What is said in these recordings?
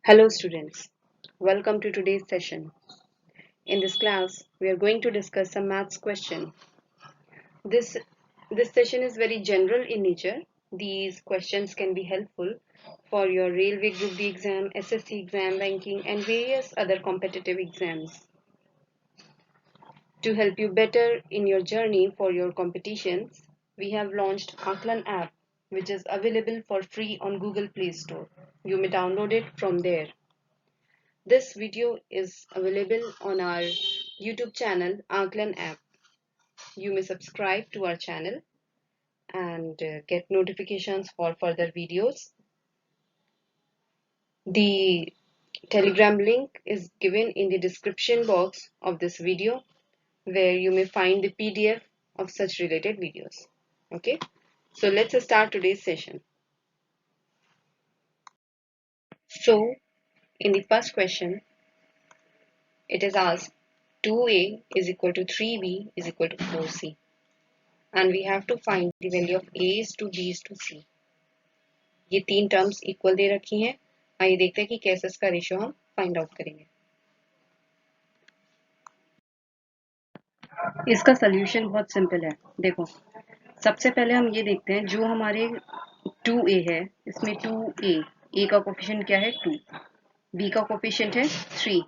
Hello students, welcome to today's session. In this class, we are going to discuss some maths question. This, this session is very general in nature. These questions can be helpful for your Railway Group D exam, SSC exam, banking and various other competitive exams. To help you better in your journey for your competitions, we have launched Aaklan app, which is available for free on Google Play Store. You may download it from there. This video is available on our YouTube channel Aaklan app. You may subscribe to our channel and get notifications for further videos. The Telegram link is given in the description box of this video where you may find the PDF of such related videos. Okay, so let's start today's session. So in the first question, it is asked 2a is equal to 3b is equal to 4c. And we have to find the value of a is to b is to c. ये तीन terms equal दे रखी हैं. आइए देखते हैं कि कैसे इसका रेशियो हम फाइंड आउट करेंगे. इसका सोल्यूशन बहुत सिंपल है. देखो, सबसे पहले हम ये देखते हैं जो हमारे 2a है, इसमें 2a, a का कोफिशिएंट क्या है 2, b का कोफिशिएंट है 3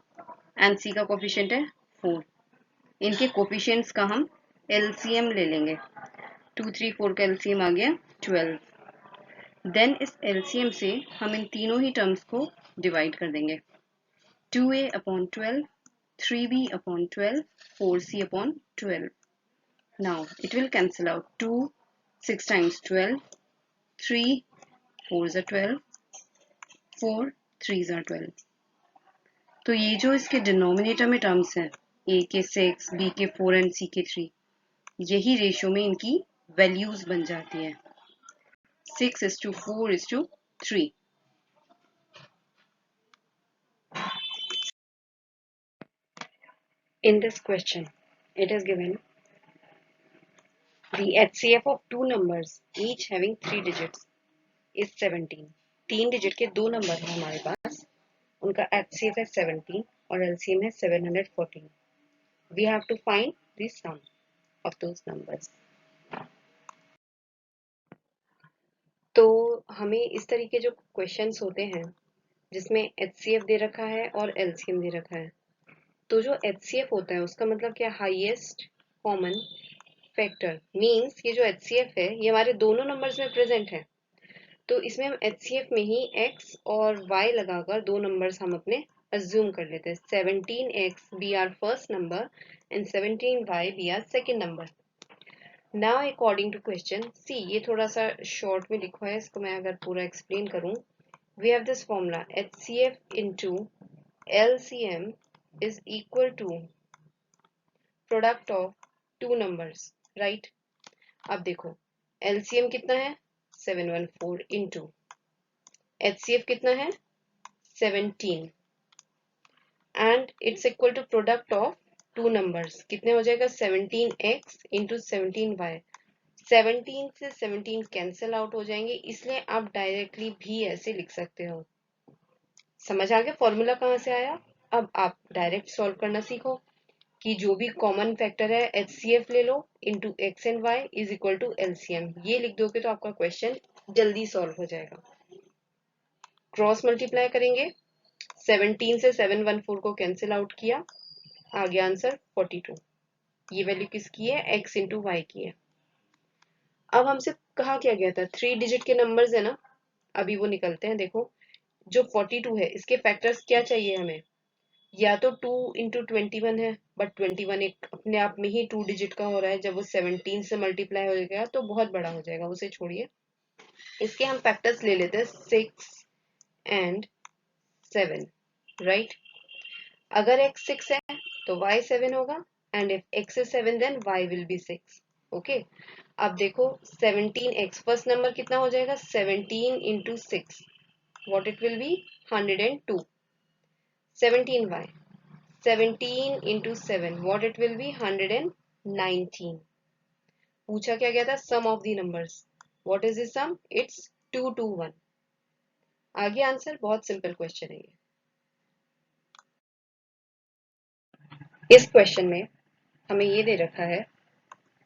एंड c का कोफिशिएंट है 4. इनके कोफिशिएंट्स का हम एलसीएम ले लेंगे. 2 3 4 का एलसीएम आ गया 12. देन इस एलसीएम से हम इन तीनों ही टर्म्स को डिवाइड कर देंगे. 2a upon 12, 3b upon 12, 4c upon 12. Now it will cancel out. 2 6 times 12, 3 4s are 12, 4 3s are 12. तो ये जो इसके डिनोमिनेटर में टर्म्स हैं, a के 6, b के 4 एंड c के 3, यही रेशियो में इनकी वैल्यूज बन जाती है. 6:4:3. In this question, it is given the HCF of two numbers each having 3 digits is 17. 3 digit के दो नंबर हैं हमारे पास, उनका HCF है 17 और LCM है 714. We have to find the sum of those numbers. तो हमें इस तरीके जो क्वेश्चंस होते हैं जिसमें HCF दे रखा है और LCM दे रखा है, तो जो HCF होता है उसका मतलब क्या, हाईएस्ट कॉमन फैक्टर. मींस ये जो HCF है ये हमारे दोनों नंबर्स में प्रेजेंट है, तो इसमें हम HCF में ही x और y लगाकर दो नंबर्स हम अपने अज्यूम कर लेते हैं. 17x be our first number and 17y be our second number. Now according to question C, ये थोड़ा सा शॉर्ट में लिखा है, इसको मैं अगर पूरा एक्सप्लेन करूं, we have this formula HCF into LCM is equal to product of two numbers, right. अब देखो LCM कितना है 714 इंटू HCF कितना है 17 and it's equal to product of two numbers. कितने हो जाएगा 17x इंटू 17y. 17 से 17 कैंसिल आउट हो जाएंगे, इसलिए आप डायरेक्टली भी ऐसे लिख सकते हो. समझ आ गया फॉर्मूला कहाँ से आया. अब आप डायरेक्ट सॉल्व करना सीखो कि जो भी कॉमन फैक्टर है HCF ले लो into x and y is equal to LCM. ये लिख दोगे तो आपका क्वेश्चन जल्दी सॉल्व हो जाएगा. क्रॉस मल्टीप्लाई करेंगे, 17 से 714 को कैंसिल आउट किया, आ गया आंसर 42. ये वैल्यू किसकी है, x इंटू वाई की है. अब हमसे कहा क्या गया था 3 डिजिट के नंबर्स है ना, अभी वो निकलते हैं. देखो जो 42 है इसके फैक्टर्स क्या चाहिए हमें, या तो 2 इंटू 21 है, बट 21 एक अपने आप में ही 2 डिजिट का हो रहा है. जब वो 17 से मल्टीप्लाई हो जाएगा तो बहुत बड़ा हो जाएगा, उसे छोड़िए. इसके हम फैक्टर्स ले लेते हैं 6 एंड 7, राइट. अगर x 6 है तो y 7 होगा, and if x is 7 then y will be 6. Okay. अब देखो 17x फर्स्ट नंबर कितना हो जाएगा 17 into 6, what it will B 102. 17y 17 into 7, what it will be 119. पूछा क्या गया था sum of the numbers, what is the sum, it's 221. आगे आंसर, बहुत सिंपल क्वेश्चन है ये. इस क्वेश्चन में हमें ये दे रखा है,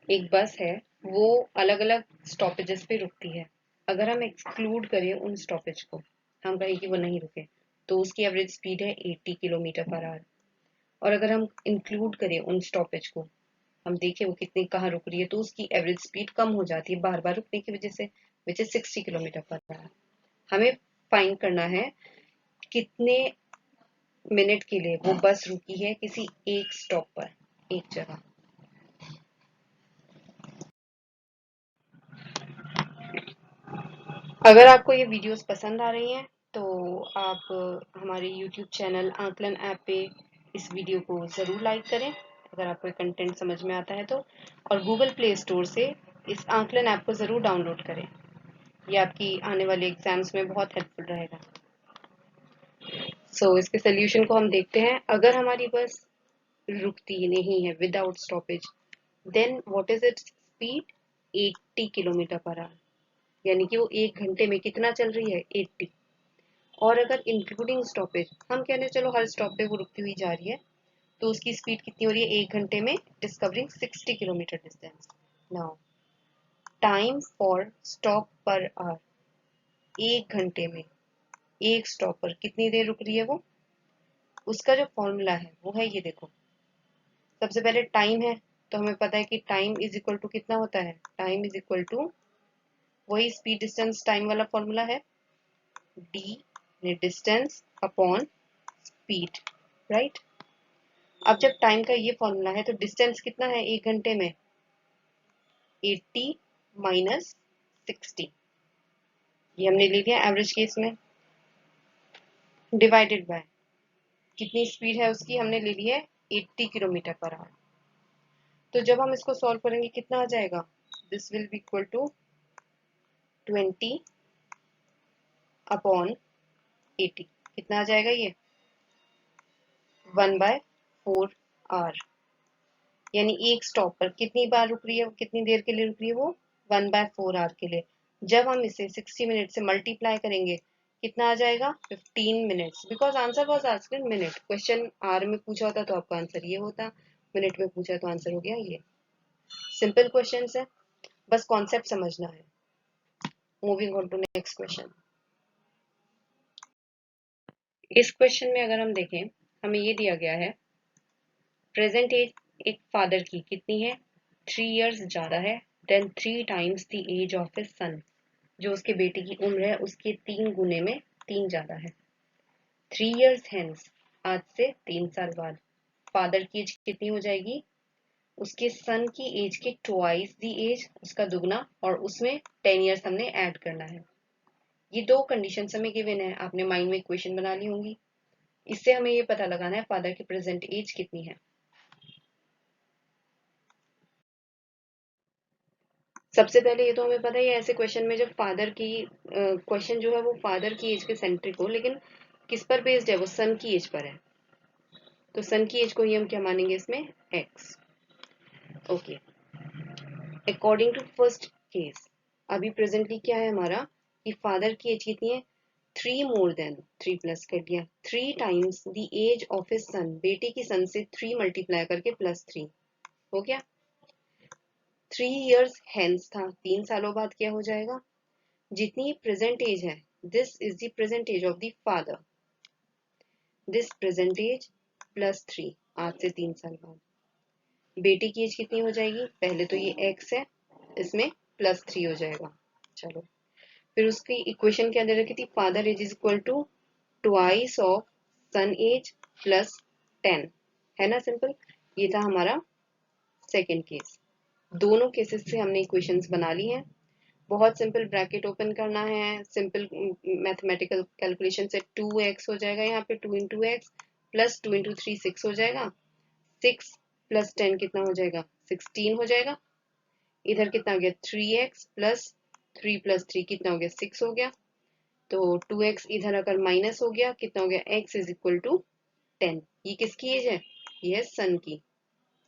एक बस है, वो अलग अलग स्टॉपेजेस पे रुकती है। अगर हम एक्सक्लूड करें उन स्टॉपेज को, हम कहें कि वो नहीं रुके, तो उसकी एवरेज स्पीड है 80 किलोमीटर पर आवर। और अगर हम इंक्लूड करें उन स्टॉपेज को, हम देखें वो कितनी कहाँ रुक रही है, तो उसकी एवरेज स्पीड कम हो जाती है बार बार रुकने की वजह से, which is 60 kilometre per our. हमें फाइंड करना है कितने मिनट के लिए वो बस रुकी है किसी एक स्टॉप पर, एक जगह। अगर आपको ये वीडियोस पसंद आ रही हैं तो आप हमारे यूट्यूब चैनल आंकलन ऐप पे इस वीडियो को ज़रूर लाइक करें अगर आपको ये कंटेंट समझ में आता है तो, और गूगल प्ले स्टोर से इस आंकलन ऐप को ज़रूर डाउनलोड करें। ये आपकी आने वाले एग्जाम्स में बहुत हेल्पफुल रहेगा। इसके सोल्यूशन को हम देखते हैं। अगर हमारी बस रुकती नहीं है without stoppage, then what is its speed? 80 kilometre per hour, यानी कि वो एक घंटे में कितना चल रही है? 80। और अगर इंक्लूडिंग स्टॉपेज, हम कहने चलो हर स्टॉप पे वो रुकती हुई जा रही है, तो उसकी स्पीड कितनी हो रही है एक घंटे में? Discovering 60 kilometre distance. Now time for stop per hour, एक घंटे में एक स्टॉप पर कितनी देर रुक रही है वो, उसका जो फॉर्मूला है वो है ये देखो। सबसे पहले टाइम है, तो हमें पता है कि टाइम इज इक्वल टू कितना होता है? टाइम इज इक्वल टू वही स्पीड डिस्टेंस टाइम वाला फॉर्मूला है, D distance upon speed, right. अब जब टाइम का ये फॉर्मूला है तो डिस्टेंस कितना है एक घंटे में? 80 माइनस 60, ये हमने ले लिया एवरेज केस में, डिवाइडेड बाय कितनी स्पीड है उसकी, हमने ले ली है 80 किलोमीटर पर आवर। तो जब हम इसको सॉल्व करेंगे कितना आ जाएगा? This will be equal to 20 upon 80, कितना आ जाएगा ये? 1/4 आवर। यानी एक स्टॉप पर कितनी बार रुक रही है, कितनी देर के लिए रुक रही है वो? 1/4 आवर के लिए। जब हम इसे 60 मिनट से मल्टीप्लाई करेंगे कितना आ जाएगा? 15 minutes, because answer was asked in minute. Question hour में पूछा होता तो आपका आंसर ये होता, मिनट में पूछा तो आंसर हो गया ये। सिंपल क्वेश्चन है, बस कॉन्सेप्ट समझना है। Moving on to next question. इस क्वेश्चन में अगर हम देखें, हमें ये दिया गया है प्रेजेंट एज एक फादर की कितनी है? 3 इयर्स ज्यादा है then 3 times the age of his son. जो उसके बेटे की उम्र है उसके 3 गुने में 3 ज्यादा है। 3 इयर्स हेंस, आज से 3 साल बाद फादर की एज कितनी हो जाएगी? उसके सन की एज के ट्वाइस दी एज, उसका दुगना, और उसमें 10 इयर्स हमने ऐड करना है। ये दो कंडीशन हमें गिवन है, आपने माइंड में इक्वेशन बना ली होंगी। इससे हमें ये पता लगाना है फादर की प्रेजेंट एज कितनी है। सबसे पहले ये तो हमें पता ही है, ऐसे क्वेश्चन में जब फादर की क्वेश्चन जो है वो फादर की एज के सेंट्रिक हो, लेकिन किस पर बेस्ड है? वो सन की एज पर है, तो सन की एज को ही हम क्या मानेंगे इसमें? X. Okay, according to first case, अभी प्रेजेंटली क्या है हमारा कि फादर की एज कितनी है? 3 मोर देन, 3 प्लस कर दिया, 3 times the age of his son, बेटे की सन से 3 मल्टीप्लाई करके प्लस 3 हो गया। 3 इयर्स हेंस था, 3 सालों बाद क्या हो जाएगा? जितनी प्रेजेंट एज है, this is the present age of the father, this present age plus 3, आज से 3 साल बाद बेटी की एज कितनी हो जाएगी? पहले तो ये एक्स है, इसमें प्लस 3 हो जाएगा। चलो, फिर उसकी इक्वेशन क्या दे रखी थी? Father age is equal to twice of son age plus 10, है ना? सिंपल। ये था हमारा सेकेंड केस। दोनों केसेस से हमने इक्वेशंस बना ली हैं। बहुत सिंपल, ब्रैकेट ओपन करना है, सिंपल मैथमेटिकल कैलकुलेशन से 2x हो जाएगा, यहाँ पे 2 इंटू एक्स प्लस 2 इंटू 3 6 हो जाएगा, 6 प्लस 10 कितना हो जाएगा? 16 हो जाएगा। इधर कितना हो गया? 3x प्लस 3 प्लस 3 कितना हो गया? 6 हो गया। तो 2x इधर अगर माइनस हो गया कितना हो गया? x is equal to 10। ये किसकी एज है? ये है सन की,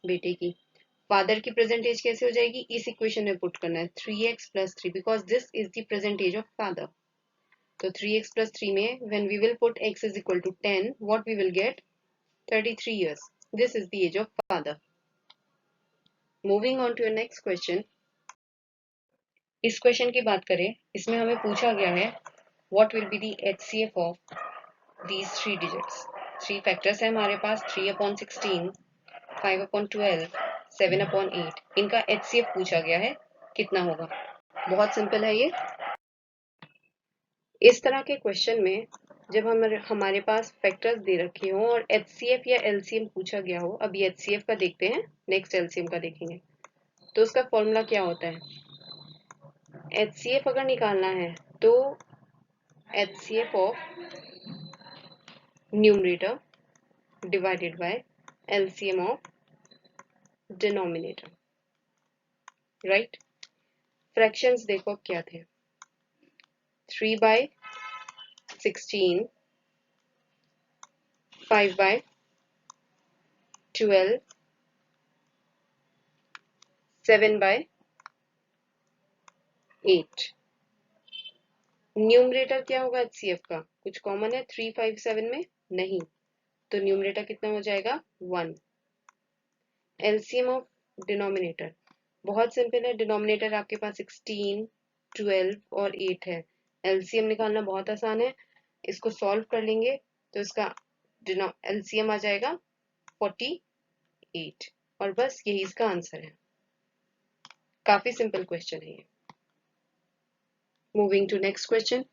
बेटे की। फादर की प्रेजेंट एज कैसे हो जाएगी? इस इक्वेशन में पुट करना है 3x plus 3, because this is the present age of father. तो 3x plus 3 में when we will put x is equal to 10, what we will get? 33 years. This is the age of father. Moving on to your next question. इस question की बात करें, इसमें हमें पूछा गया है what will be the HCF of these three digits. Three factors है हमारे पास, 3/16, 5/12, 7/8. इनका HCF पूछा गया है, कितना होगा? बहुत सिंपल है ये। इस तरह के क्वेश्चन में जब हमारे पास फैक्टर्स दे रखे हों और HCF या LCM पूछा गया हो, अभी HCF का देखते हैं, नेक्स्ट LCM का देखेंगे। तो उसका फॉर्मूला क्या होता है? HCF अगर निकालना है तो HCF of numerator divided by LCM of denominator, right? Fractions देखो क्या थे, 3/16, 5/12, 7/8। न्यूमरेटर क्या होगा HCF का? कुछ कॉमन है 3, 5, 7 में? नहीं, तो न्यूमरेटर कितना हो जाएगा? 1। LCM ऑफ डिनोमिनेटर बहुत सिंपल है, डिनोमिनेटर आपके पास 16, 12 और 8 है। LCM निकालना बहुत आसान है, इसको सॉल्व कर लेंगे तो इसका LCM आ जाएगा 48 और बस यही इसका आंसर है। काफी सिंपल क्वेश्चन है ये। Moving to next question.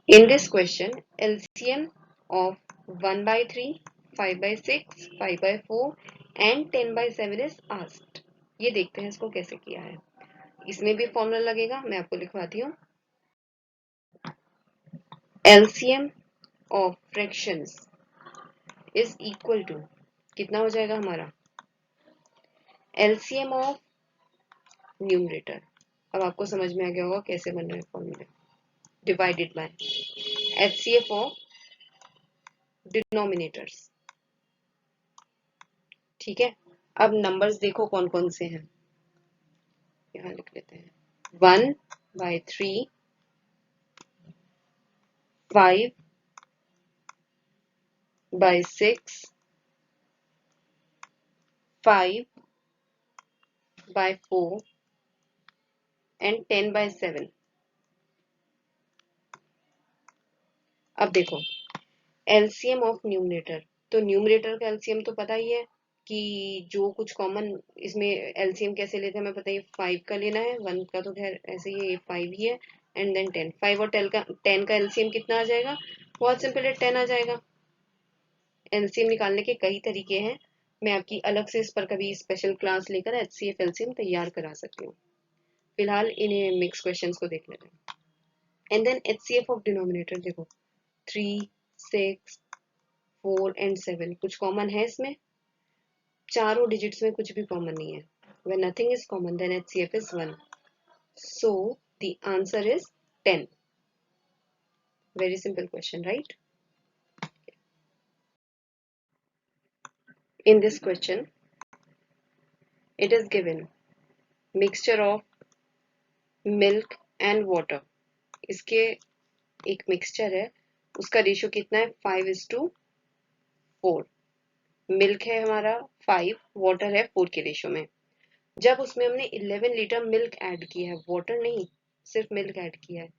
In this question, LCM of 1/3, 5/6, 5/4 and 10/7 is asked. ये देखते हैं इसको कैसे किया है। इसमें भी फॉर्मूला लगेगा, मैं आपको लिखवाती हूँ। LCM of fractions is equal to कितना हो जाएगा हमारा? LCM of न्यूमरेटर, अब आपको समझ में आ गया होगा कैसे बन रहा है formula, divided by HCF of denominators. ठीक है, अब नंबर्स देखो कौन कौन से हैं, यहाँ लिख लेते हैं। 1/3, 5/6, 5/4 एंड 10/7। अब देखो LCM ऑफ न्यूमरेटर, तो न्यूमरेटर का LCM तो पता ही है कि जो कुछ कॉमन इसमें LCM कैसे लेते हैं हमें पता ही, 5 का लेना है, 1 का तो खैर ऐसे ही 5 ही है, एंड देन 10। 5 और 10 का LCM कितना आ जाएगा? बहुत सिंपल है, 10 आ जाएगा। LCM निकालने के कई तरीके हैं, मैं आपकी अलग से इस पर कभी स्पेशल क्लास लेकर HCF LCM तैयार करा सकती हूँ। फिलहाल इन्हें मिक्स क्वेश्चंस को देख लेते हैं। And then HCF of denominator देखो, 3, 6, 4 एंड 7 कुछ कॉमन है इसमें? चारों डिजिट्स में कुछ भी कॉमन नहीं है। When nothing is common, then HCF is 1. So the answer is 10. Very simple question, right? In this question, it is given mixture of milk and water. इसके एक मिक्सचर है, उसका रेशियो कितना है? 5:4। मिल्क है हमारा 5, वाटर है 4 के रेशियो में। जब उसमें हमने 11 लीटर मिल्क ऐड किया है, वाटर नहीं, सिर्फ मिल्क ऐड किया है,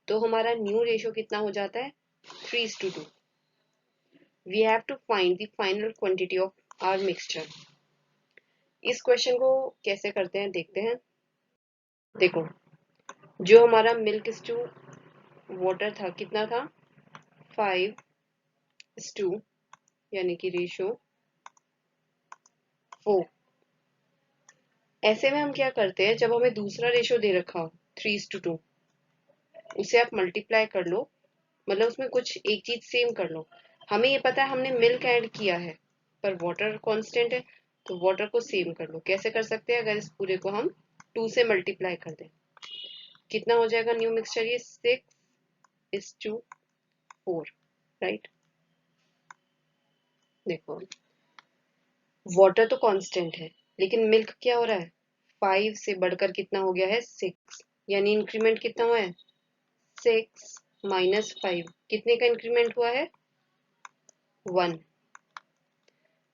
तो हमारा न्यू रेशियो कितना हो जाता है? 3:2। We have to find the final quantity of our mixture. इस क्वेश्चन को कैसे करते हैं देखते हैं। देखो, जो हमारा मिल्क इज टू वाटर था कितना था? 5:2, यानी कि रेशियो 4। ऐसे में हम क्या करते हैं, जब हमें दूसरा रेशियो दे रखा हो 3:2, उसे आप मल्टीप्लाई कर लो, मतलब उसमें कुछ एक चीज सेम कर लो। हमें ये पता है हमने मिल्क ऐड किया है पर वाटर कांस्टेंट है, तो वाटर को सेम कर लो। कैसे कर सकते हैं? अगर इस पूरे को हम 2 से मल्टीप्लाई कर दें, कितना हो जाएगा न्यू मिक्सचर? ये 6:4, राइट? देखो, वाटर तो कांस्टेंट है, लेकिन मिल्क क्या हो रहा है? 5 से बढ़कर कितना हो गया है? 6, यानी इंक्रीमेंट कितना हुआ है? 6 - 5, कितने का इंक्रीमेंट हुआ है? 1।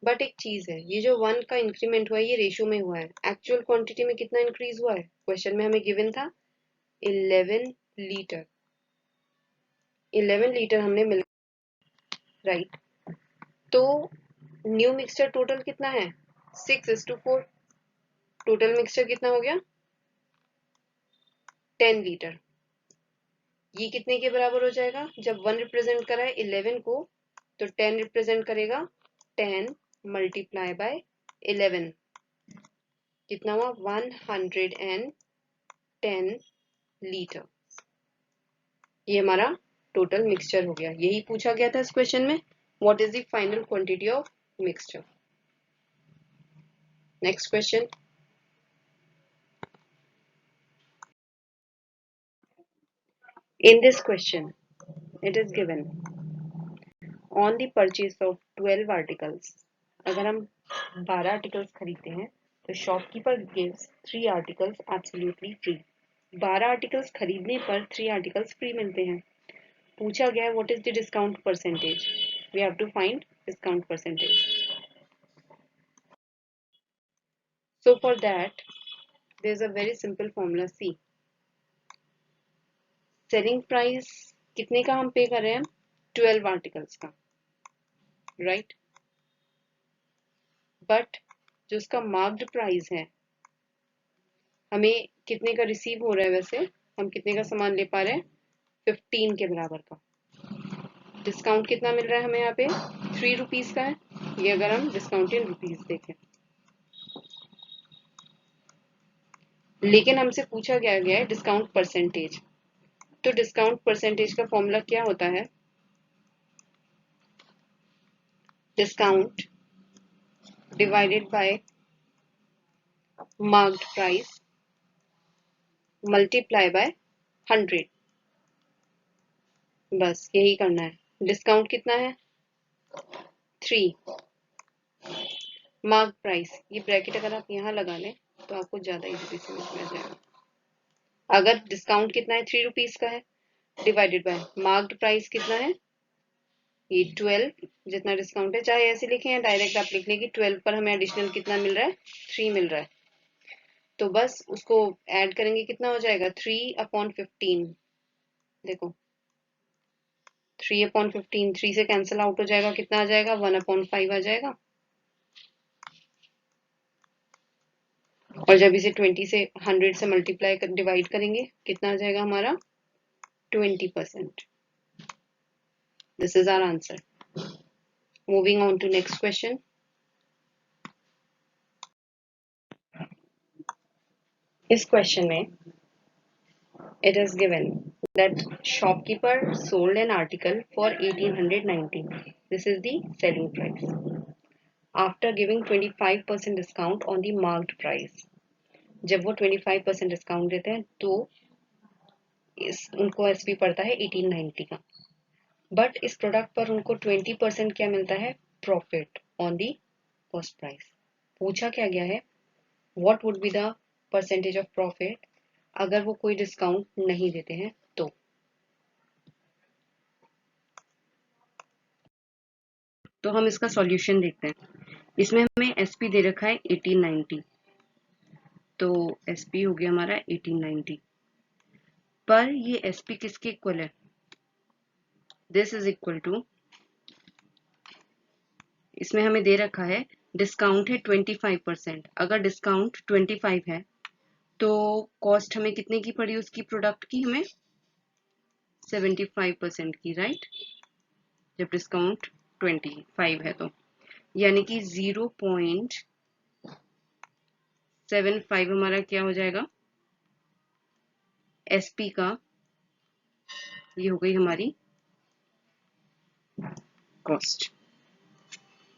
बट एक चीज है, ये जो 1 का इंक्रीमेंट हुआ है ये रेशियो में हुआ है, एक्चुअल क्वांटिटी में कितना इंक्रीज हुआ है? क्वेश्चन में हमें गिवन था 11 लीटर। 11 लीटर हमने मिल, राइट। तो न्यू मिक्सचर टोटल कितना है? 6:4। टोटल मिक्सचर कितना हो गया? 10 लीटर। ये कितने के बराबर हो जाएगा? जब 1 रिप्रेजेंट करा है 11 को, तो 10 रिप्रेजेंट करेगा 10 मल्टीप्लाई बाय 11। कितना हुआ? 110 लीटर। ये हमारा टोटल मिक्सचर हो गया। यही पूछा गया था इस क्वेश्चन में, what is the final quantity of mixture. Next question. In this question, it is given on the purchase of 12 articles. अगर हम 12 आर्टिकल्स खरीदते हैं तो shopkeeper gives 3 articles absolutely free. 12 articles खरीदने पर 3 आर्टिकल्स फ्री मिलते हैं। पूछा गया है what is the discount percentage. We have to find discount percentage. So for that, there is a very simple formula C. Selling price कितने का हम पे कर रहे हैं? 12 आर्टिकल्स का, राइट। बट जो उसका मार्क्ड प्राइस है, हमें कितने का रिसीव हो रहा है? वैसे हम कितने का सामान ले पा रहे हैं? 15 के बराबर का। डिस्काउंट कितना मिल रहा है हमें यहाँ पे? 3 रुपीज का है। ये अगर हम डिस्काउंट इन रुपीज देखें, लेकिन हमसे पूछा गया है डिस्काउंट परसेंटेज। तो डिस्काउंट परसेंटेज का फॉर्मूला क्या होता है? Discount divided by marked price multiply by 100। बस यही करना है। डिस्काउंट कितना है? 3। मार्क प्राइस, ये ब्रैकेट अगर आप यहाँ लगा लें तो आपको ज्यादा इजीली समझ में आ जाएगा। अगर डिस्काउंट कितना है? 3 रुपीज का है, डिवाइडेड बाय मार्क्ड प्राइस कितना है? ये 12 जितना डिस्काउंट है। चाहे ऐसे लिखें या डायरेक्ट आप लिख लें कि 12 पर हमें एडिशनल कितना मिल रहा है? 3 मिल रहा है। तो बस उसको ऐड करेंगे, कितना हो जाएगा? 3/15। देखो 3/15, 3 से कैंसिल आउट हो जाएगा, कितना आ जाएगा? 1/5 आ जाएगा। और जब इसे 20 से 100 से मल्टीप्लाई कर डिवाइड करेंगे, कितना आ जाएगा हमारा? 20%। This is our answer. Moving on to next question. इस क्वेश्चन में it is given that shopkeeper sold an article for 1890. This is the selling price after giving 25% discount on the marked price. जब वो 25% discount देते हैं तो उनको SP पड़ता है 1890 का। बट इस प्रोडक्ट पर उनको 20% क्या मिलता है? Profit on the cost price. पूछा क्या गया है? What would be the percentage of profit अगर वो कोई डिस्काउंट नहीं देते हैं तो हम इसका सॉल्यूशन देखते हैं। इसमें हमें एसपी दे रखा है 1890, तो एसपी हो गया हमारा 1890। पर ये एसपी किसके इक्वल है? दिस इज इक्वल टू, इसमें हमें दे रखा है डिस्काउंट है 25%। अगर डिस्काउंट 25 है तो कॉस्ट हमें कितने की पड़ी उसकी प्रोडक्ट की? हमें 75% की, राइट। जब डिस्काउंट 25 है तो यानी कि 0.75 हमारा क्या हो जाएगा? एसपी का, ये हो गई हमारी कॉस्ट।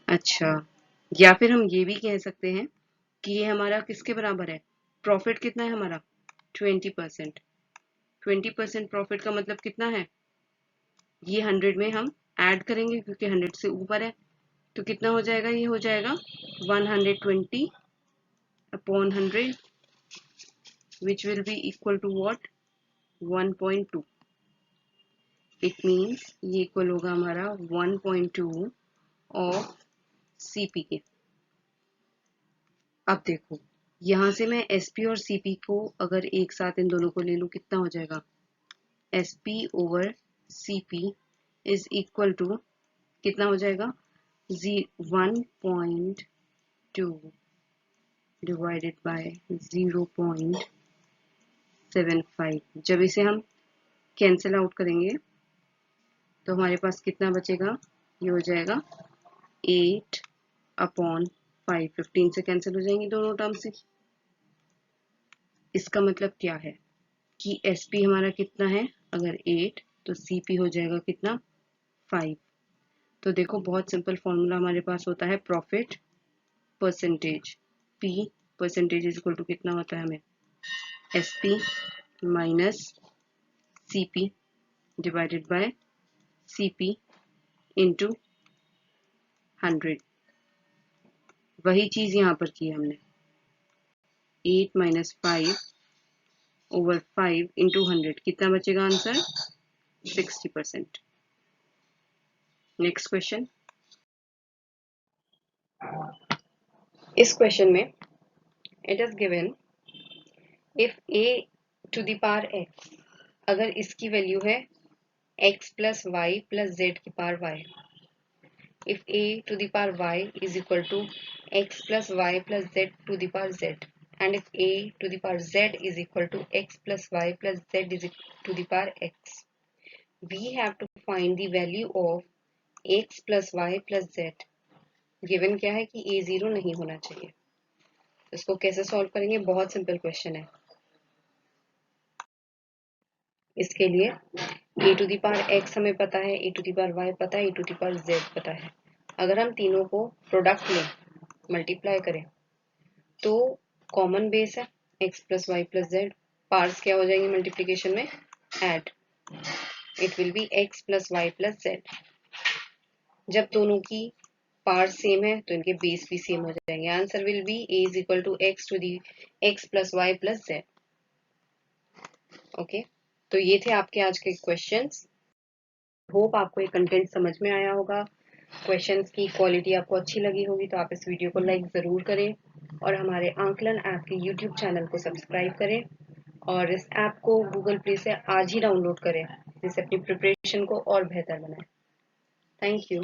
अच्छा, या फिर हम ये भी कह सकते हैं कि ये हमारा किसके बराबर है? प्रॉफिट कितना है हमारा? 20%। 20% प्रॉफिट का मतलब कितना है? ये 100 में हम ऐड करेंगे क्योंकि 100 से ऊपर है, तो कितना हो जाएगा? ये हो जाएगा 120/100 which will be equal to what? 1.2। It means ये इक्वल होगा हमारा 1.2 ऑफ सीपी के। अब देखो यहां से मैं एसपी और सीपी को अगर एक साथ इन दोनों को ले लूं कितना हो जाएगा, SP over CP is equal to कितना हो जाएगा, 1.2 डिवाइडेड बाय 0.75। जब इसे हम कैंसिल आउट करेंगे तो हमारे पास कितना बचेगा, ये हो जाएगा 8/5। 15 से कैंसिल हो जाएंगी दोनों टर्म से। इसका मतलब क्या है कि एसपी हमारा कितना है, अगर 8 तो सीपी हो जाएगा कितना, 5। तो देखो बहुत सिंपल फॉर्मूला हमारे पास होता है profit percentage. P percentage is equal to कितना होता है हमें, SP minus CP divided by CP into 100। वही चीज यहाँ पर की हमने, 8 माइनस 5 ओवर 5 इंटू 100, कितना बचेगा आंसर, 60%। Next question. इस क्वेश्चन में it is given if a to the power x, अगर इसकी वैल्यू है x plus y plus z की power y, if a to the power y is equal to x plus y plus z to the power z, and if a to the power z is equal to x plus y plus z is to the power x, we have to find the value of x plus y plus z। Given क्या है कि a 0 नहीं होना चाहिए। इसको कैसे solve करेंगे, बहुत सिंपल क्वेश्चन है। इसके लिए a to the power x हमें पता है, a to the power y पता है, a to the power z पता है। अगर हम तीनों को प्रोडक्ट लें, मल्टीप्लाई करें, तो कॉमन बेस है x plus y plus z, parts क्या हो जाएंगे मल्टीप्लीकेशन में, add, it will be x plus y plus z. जब दोनों की पार्ट सेम है तो इनके बेस भी सेम हो जाएंगे। Answer will be a is equal to x to the x plus y plus z. Okay, तो ये थे आपके आज के क्वेश्चंस। होप आपको ये कंटेंट समझ में आया होगा, क्वेश्चंस की क्वालिटी आपको अच्छी लगी होगी, तो आप इस वीडियो को लाइक ज़रूर करें और हमारे आंकलन ऐप के यूट्यूब चैनल को सब्सक्राइब करें और इस ऐप को गूगल प्ले से आज ही डाउनलोड करें, जिससे अपनी प्रिपरेशन को और बेहतर बनाएं। Thank you.